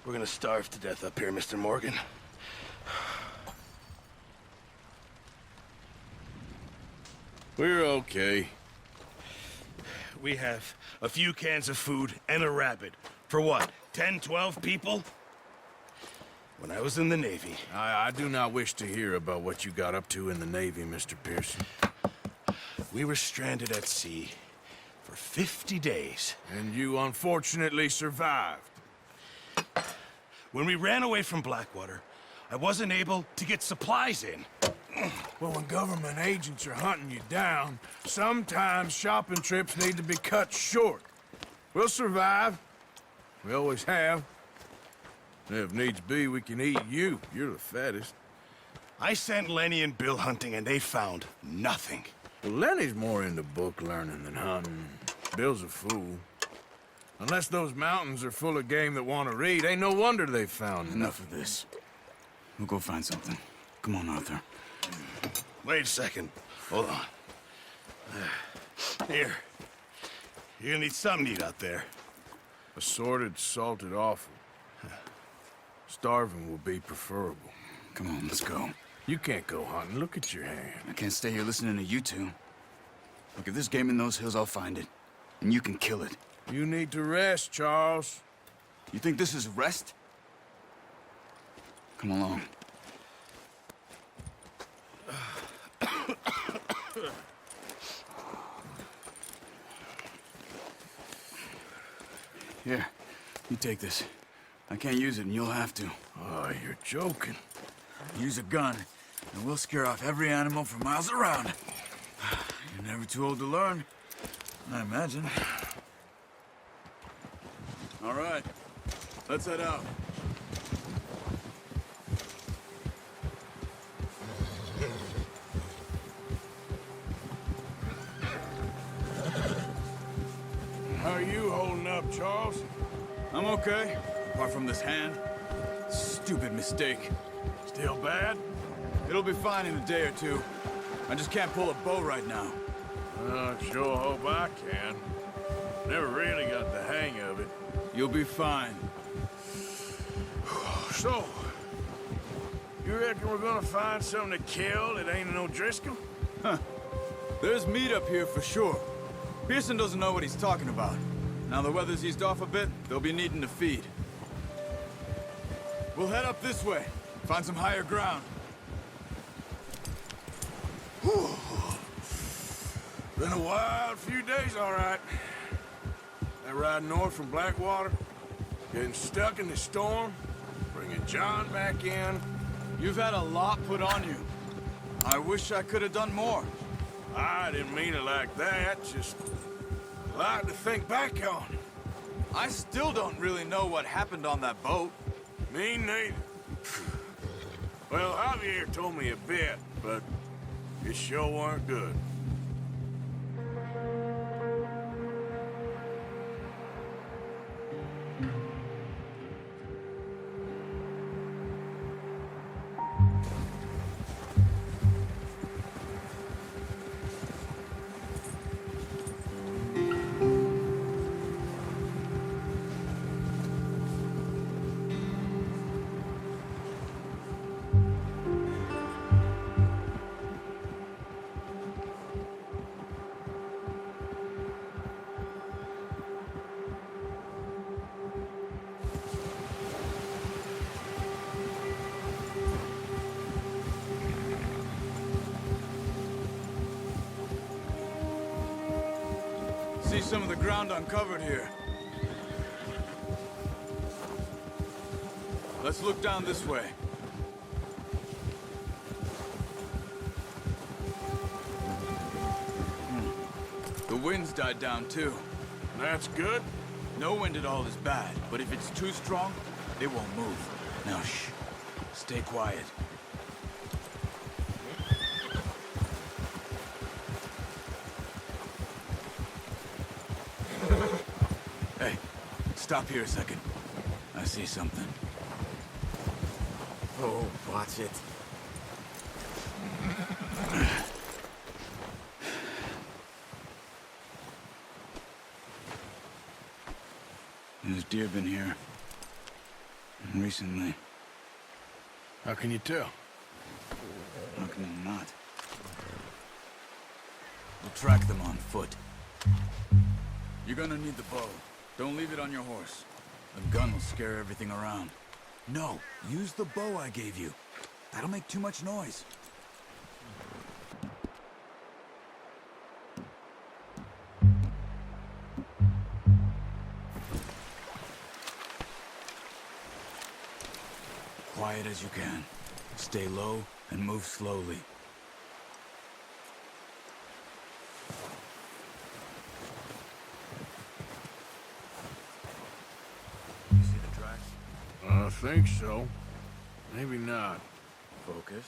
We're gonna starve to death up here, Mr. Morgan. We're okay. We have a few cans of food and a rabbit. For what, 10, 12 people? When I was in the Navy... I do not wish to hear about what you got up to in the Navy, Mr. Pearson. We were stranded at sea for 50 days. And you unfortunately survived. When we ran away from Blackwater, I wasn't able to get supplies in. Well, when government agents are hunting you down, sometimes shopping trips need to be cut short. We'll survive. We always have. And if needs be, we can eat you. You're the fattest. I sent Lenny and Bill hunting, and they found nothing. Well, Lenny's more into book learning than hunting. Bill's a fool. Unless those mountains are full of game that want to read, ain't no wonder they found Enough of this. We'll go find something. Come on, Arthur. Wait a second. Hold on. Here. You're gonna need something to eat out there. Assorted, salted offal. Starving will be preferable. Come on, let's go. You can't go hunting. Look at your hand. I can't stay here listening to you two. Look, if there's game in those hills, I'll find it. And you can kill it. You need to rest, Charles. You think this is rest? Come along. Here, you take this. I can't use it, and you'll have to. Oh, you're joking. Use a gun, and we'll scare off every animal for miles around. You're never too old to learn, I imagine. All right, let's head out. How are you holding up, Charles? I'm okay, apart from this hand. Stupid mistake. Still bad? It'll be fine in a day or two. I just can't pull a bow right now. I sure hope I can. Never really got the hang of it. You'll be fine. So, you reckon we're gonna find something to kill that ain't no Driscoll? There's meat up here for sure. Pearson doesn't know what he's talking about. Now the weather's eased off a bit, they'll be needing to feed. We'll head up this way, find some higher ground. Whew. Been a wild few days, all right. That ride north from Blackwater, getting stuck in the storm, bringing John back in. You've had a lot put on you. I wish I could have done more. I didn't mean it like that, just a lot to think back on. I still don't really know what happened on that boat. Me neither. Well, Javier told me a bit, but it sure weren't good. See some of the ground uncovered here. Let's look down this way. The wind's died down too. That's good. No wind at all is bad, but if it's too strong, it won't move. Now shh. Stay quiet. Hey, stop here a second. I see something. Oh, watch it. There's deer been here. Recently. How can you tell? How can you not? We'll track them on foot. You're gonna need the bow. Don't leave it on your horse. The gun will scare everything around. No, use the bow I gave you. That'll make too much noise. Quiet as you can. Stay low and move slowly. You see the tracks? I think so. Maybe not. Focus.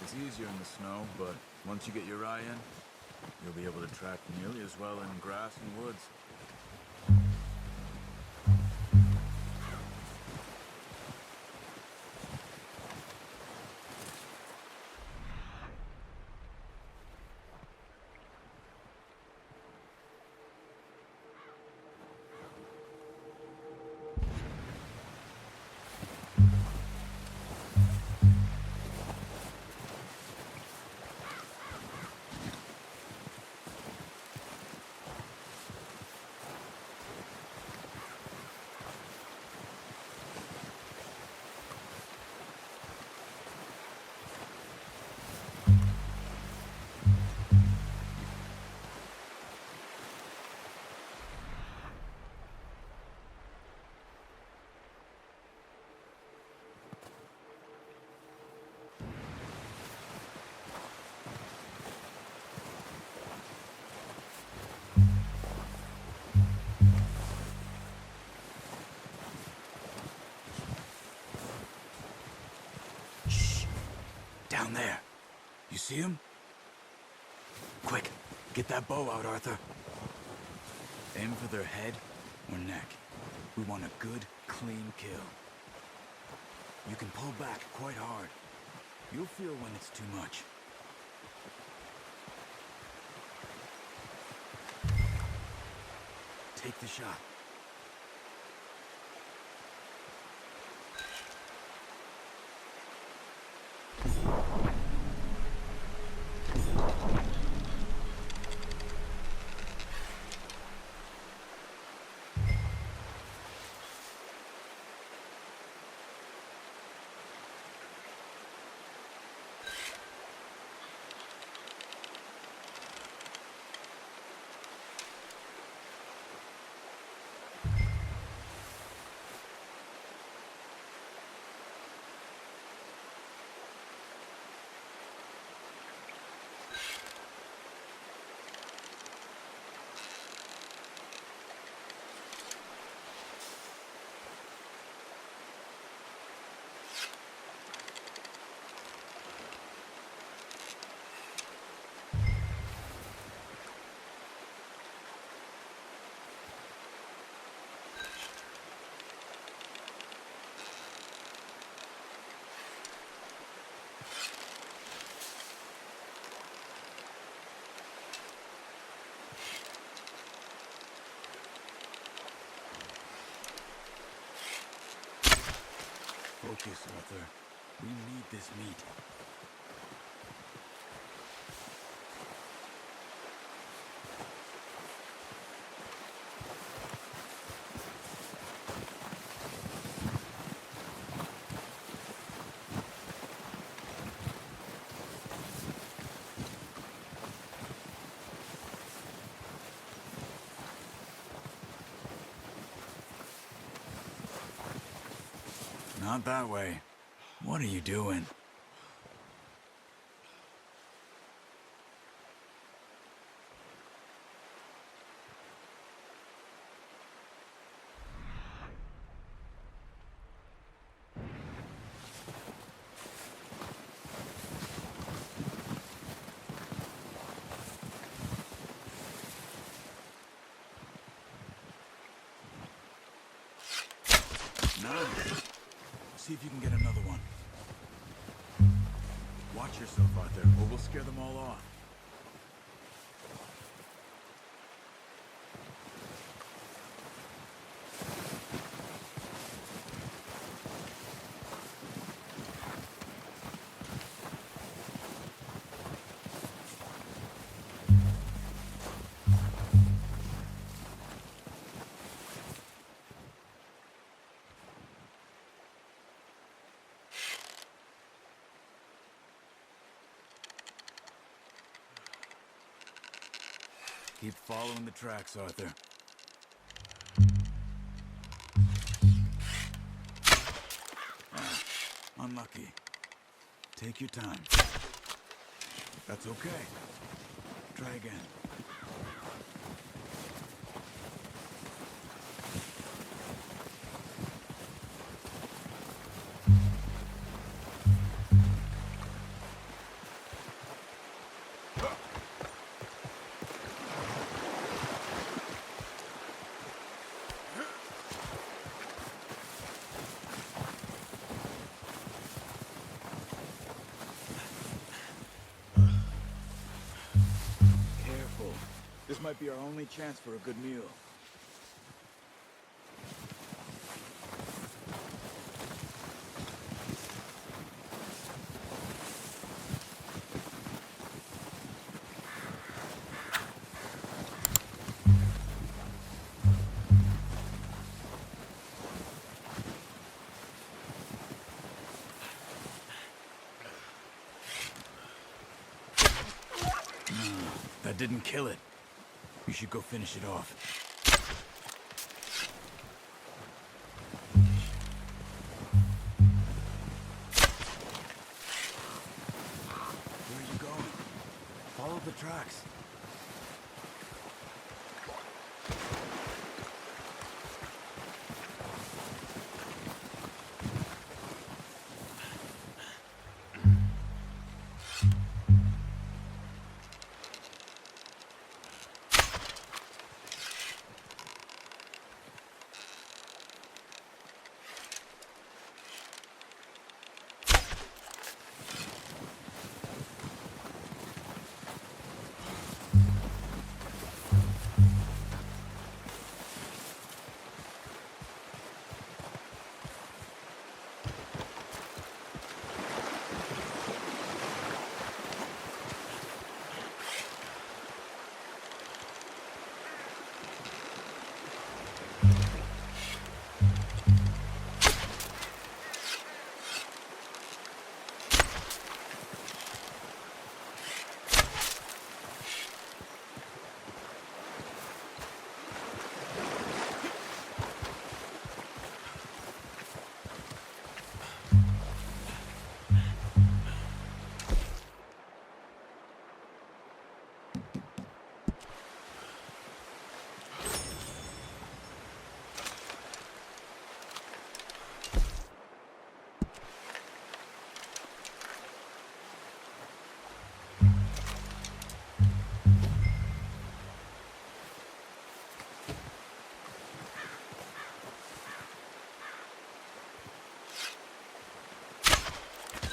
It's easier in the snow, but once you get your eye in, you'll be able to track nearly as well in grass and woods. Down there. You see him? Quick, get that bow out, Arthur. Aim for their head or neck. We want a good, clean kill. You can pull back quite hard. You'll feel when it's too much. Take the shot. Focus, Arthur. We need this meat. Not that way. What are you doing? Nice. See if you can get another one. Watch yourself, Arthur, or we'll scare them all off. Keep following the tracks, Arthur. Unlucky. Take your time. That's okay. Try again. This might be our only chance for a good meal. That didn't kill it. You should go finish it off. Where are you going? Follow the tracks.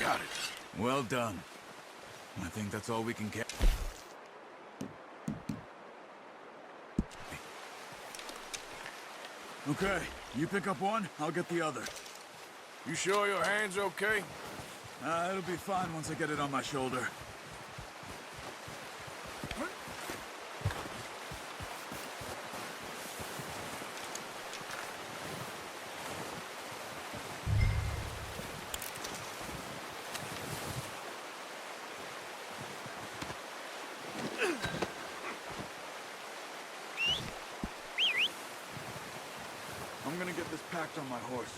Got it. Well done. I think that's all we can get. Okay, you pick up one, I'll get the other. You sure your hand's okay? It'll be fine once I get it on my shoulder. I'm gonna get this packed on my horse.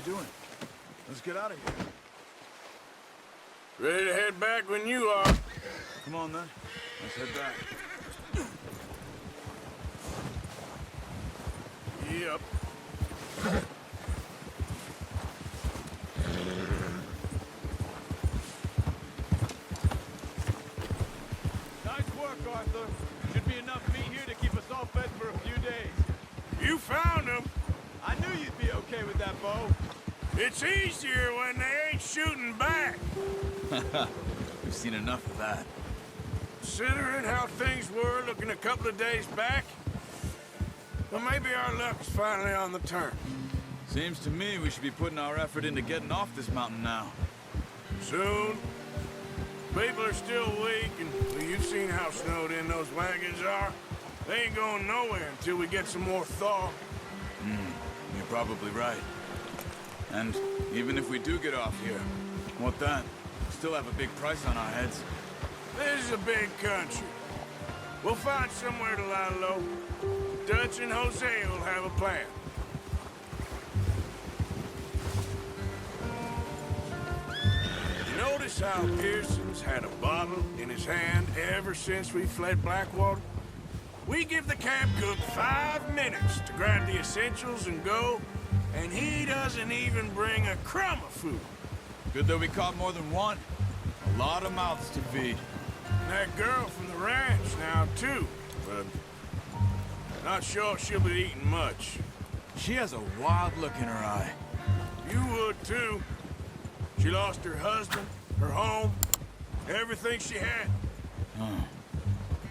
you doing? Let's get out of here. Ready to head back when you are. Come on, then. Let's head back. Yep. Nice work, Arthur. Should be enough meat here to keep us all fed for a few days. You found them. I knew you'd be okay with that bow. It's easier when they ain't shooting back. We've seen enough of that. Considering how things were looking a couple of days back, well, maybe our luck's finally on the turn. Seems to me we should be putting our effort into getting off this mountain now. Soon. People are still weak, and well, you've seen how snowed in those wagons are. They ain't going nowhere until we get some more thaw. You're probably right. And even if we do get off here, what then? Still have a big price on our heads. This is a big country. We'll find somewhere to lie low. Dutch and Jose will have a plan. You notice how Pearson's had a bottle in his hand ever since we fled Blackwater? We give the camp cook 5 minutes to grab the essentials and go, and he doesn't even bring a crumb of food. Good that we caught more than one. A lot of mouths to feed. And that girl from the ranch now, too, but not sure she'll be eating much. She has a wild look in her eye. You would, too. She lost her husband, her home, everything she had.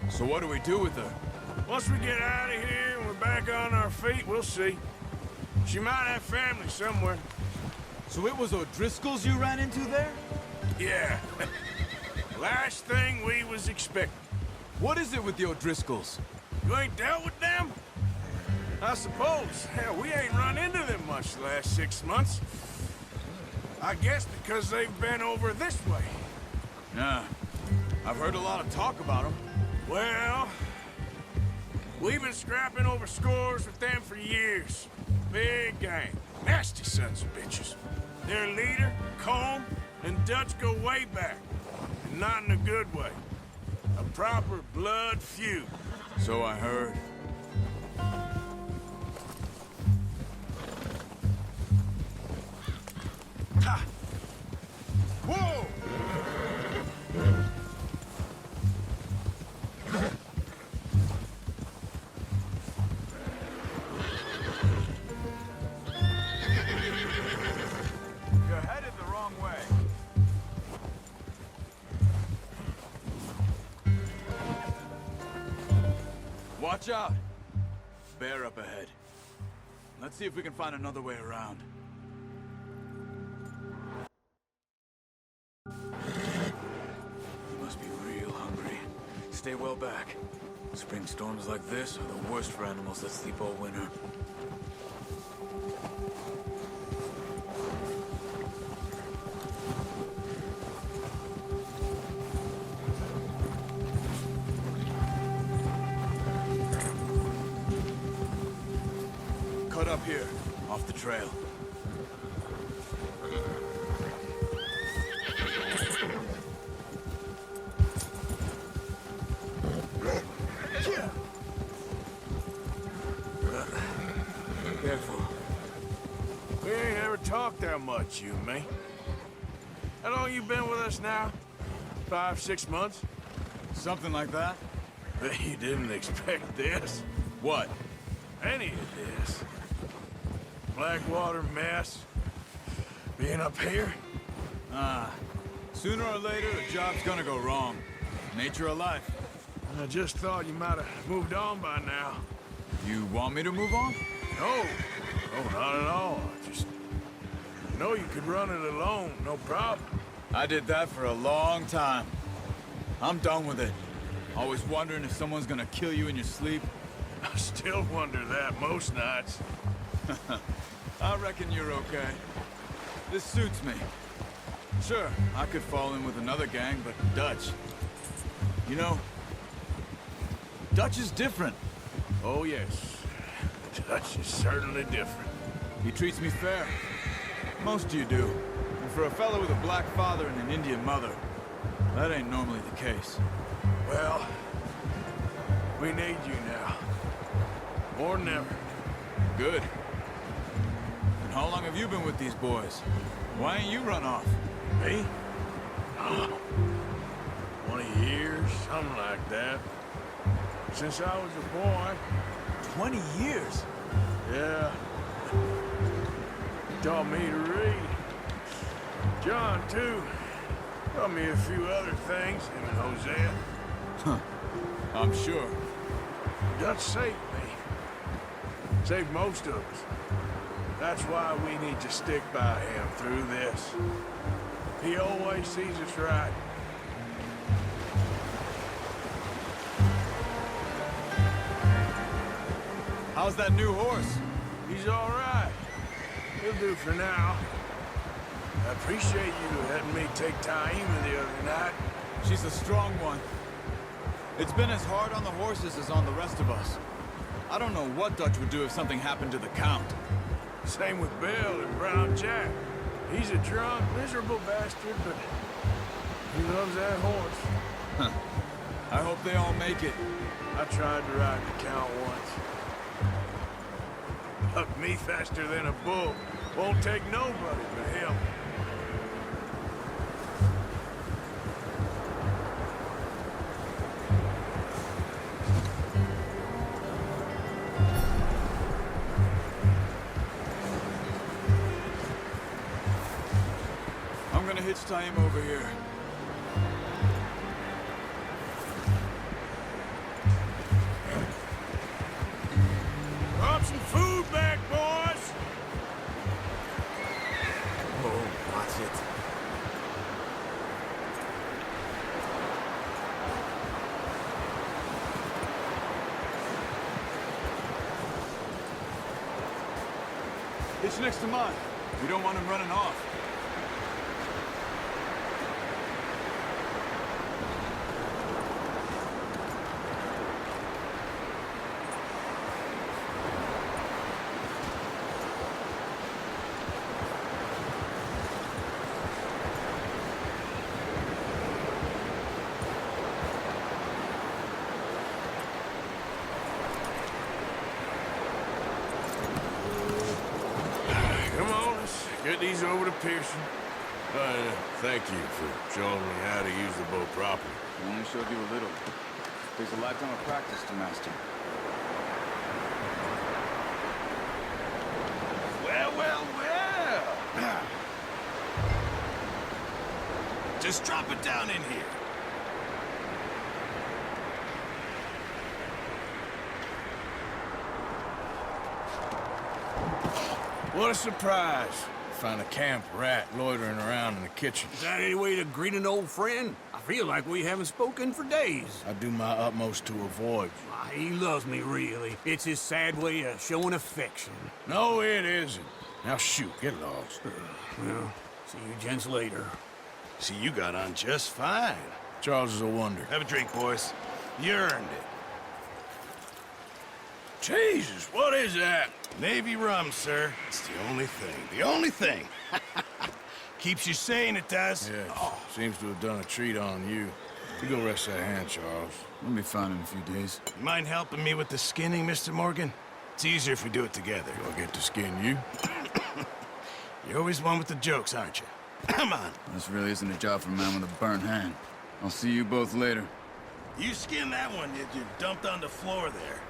So what do we do with her? Once we get out of here and we're back on our feet, we'll see. She might have family somewhere. So it was O'Driscoll's you ran into there? Yeah. Last thing we was expecting. What is it with the O'Driscolls? You ain't dealt with them? I suppose. Hell, we ain't run into them much the last 6 months. I guess because they've been over this way. Yeah. I've heard a lot of talk about them. Well, we've been scrapping over scores with them for years. Big gang. Nasty sons of bitches. Their leader, Combe, and Dutch go way back. And not in a good way. A proper blood feud. So I heard. Ha! Whoa! You're headed the wrong way. Watch out! Bear up ahead. Let's see if we can find another way around. You must be real hungry. Stay well back. Spring storms like this are the worst for animals that sleep all winter. Cut up here, off the trail. Careful. We ain't ever talked that much, you and me. How long you been with us now? 5, 6 months? Something like that? Bet you didn't expect this. What? Any of this. Blackwater mess. Being up here. Sooner or later, a job's gonna go wrong. Nature of life. I just thought you might have moved on by now. You want me to move on? No. No, not at all. Just know you could run it alone, no problem. I did that for a long time. I'm done with it. Always wondering if someone's gonna kill you in your sleep. I still wonder that most nights. I reckon you're okay. This suits me. Sure, I could fall in with another gang, but Dutch... You know, Dutch is different. Oh, yes. Dutch is certainly different. He treats me fair. Most of you do. And for a fellow with a black father and an Indian mother, that ain't normally the case. Well, we need you now. More than ever. Good. And how long have you been with these boys? Why ain't you run off? Me? Oh, 20 years, something like that. Since I was a boy. 20 years? Yeah. He taught me to read. John, too. Taught me a few other things, him and Hosea. Huh. I'm sure. Dutch saved me. Saved most of us. That's why we need to stick by him through this. He always sees us right. How's that new horse? He's all right. He'll do for now. I appreciate you letting me take Taima the other night. She's a strong one. It's been as hard on the horses as on the rest of us. I don't know what Dutch would do if something happened to the Count. Same with Bill and Brown Jack. He's a drunk, miserable bastard, but he loves that horse. Huh. I hope they all make it. I tried to ride the Count once. Hucked me faster than a bull. Won't take nobody but him. I'm gonna hitch tie him over here. Drop some food back, boys! Oh, watch it. It's next to mine. We don't want him running off. Come on, let's get these over to Pearson. Thank you for showing me how to use the boat properly. I only showed you a little. Takes a lifetime of practice to master. Well, well, well. Just drop it down in here. What a surprise. Find a camp rat loitering around in the kitchen. Is that any way to greet an old friend? I feel like we haven't spoken for days. I do my utmost to avoid you. Why, he loves me, really. It's his sad way of showing affection. No, it isn't. Now shoot, get lost. Well, see you gents later. See, you got on just fine. Charles is a wonder. Have a drink, boys. You earned it. Jesus, what is that? Navy rum, sir. It's the only thing. The only thing. Keeps you sane, it does. Yeah, seems to have done a treat on you. You go rest that hand, Charles. We'll be fine in a few days. You mind helping me with the skinning, Mr. Morgan? It's easier if we do it together. Do I get to skin you? You're always one with the jokes, aren't you? Come on. This really isn't a job for a man with a burnt hand. I'll see you both later. You skinned that one you dumped on the floor there.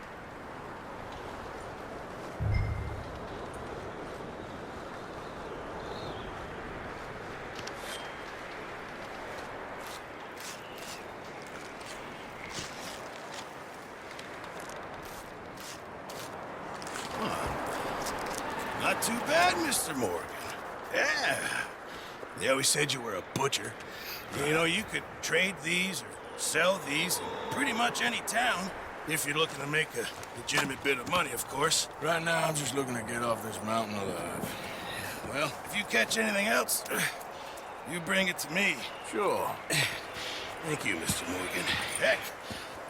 Not too bad, Mr. Morgan. Yeah. They always said you were a butcher. You know, you could trade these or sell these in pretty much any town. If you're looking to make a legitimate bit of money, of course. Right now, I'm just looking to get off this mountain alive. Well, if you catch anything else, you bring it to me. Sure. Thank you, Mr. Morgan. Heck,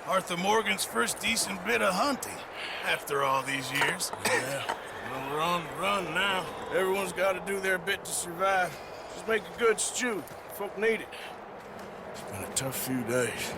Arthur Morgan's first decent bit of hunting after all these years. Yeah, all are on the run now. Everyone's got to do their bit to survive. Just make a good stew. Folk need it. It's been a tough few days.